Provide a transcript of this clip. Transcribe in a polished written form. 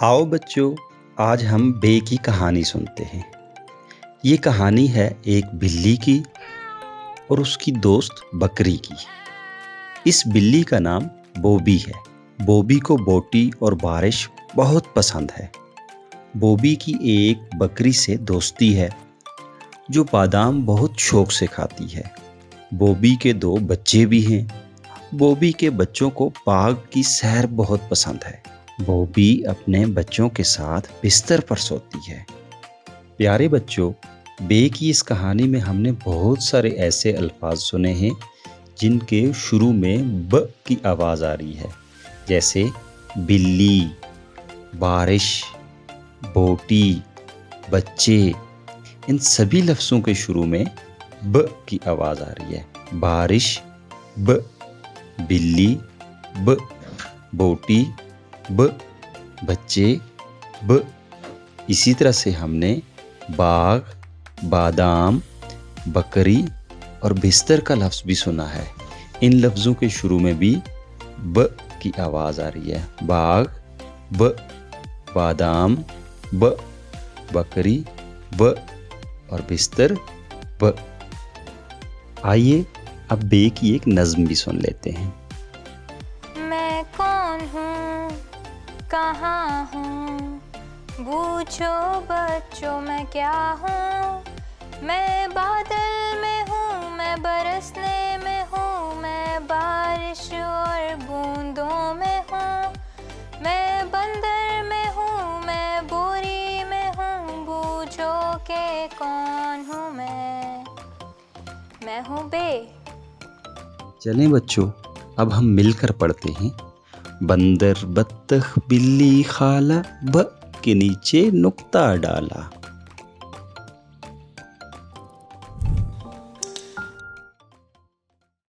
आओ बच्चों, आज हम बे की कहानी सुनते हैं। ये कहानी है एक बिल्ली की और उसकी दोस्त बकरी की। इस बिल्ली का नाम बॉबी है। बॉबी को बोटी और बारिश बहुत पसंद है। बॉबी की एक बकरी से दोस्ती है जो बादाम बहुत शौक से खाती है। बॉबी के 2 बच्चे भी हैं। बॉबी के बच्चों को बाग की सैर बहुत पसंद है। बॉबी अपने बच्चों के साथ बिस्तर पर सोती है। प्यारे बच्चों, बे की इस कहानी में हमने बहुत सारे ऐसे अल्फाज सुने हैं जिनके शुरू में ब की आवाज़ आ रही है, जैसे बिल्ली, बारिश, बोटी, बच्चे। इन सभी लफ्ज़ों के शुरू में ब की आवाज़ आ रही है। बारिश ब, बिल्ली ब, बोटी ब, बच्चे ब। इसी तरह से हमने बाग, बादाम, बकरी और बिस्तर का लफ्ज़ भी सुना है। इन लफ्ज़ों के शुरू में भी ब की आवाज़ आ रही है। बाग ब, बादाम ब, बकरी ब और बिस्तर ब। आइए अब बे की एक नज़्म भी सुन लेते हैं। मैं कौन हूँ, कहाँ हूँ, पूछो बच्चों मैं क्या हूँ। मैं बादल में हूँ, मैं बरसने में हूँ, मैं बारिश और बूंदों में हूँ। मैं बंदर में हूँ, मैं बोरी में हूँ, पूछो के कौन हूँ मैं हूँ बे। चलें बच्चों, अब हम मिलकर पढ़ते हैं। बंदर, बत्तख, बिल्ली, खाला, ब के नीचे नुक्ता डाला।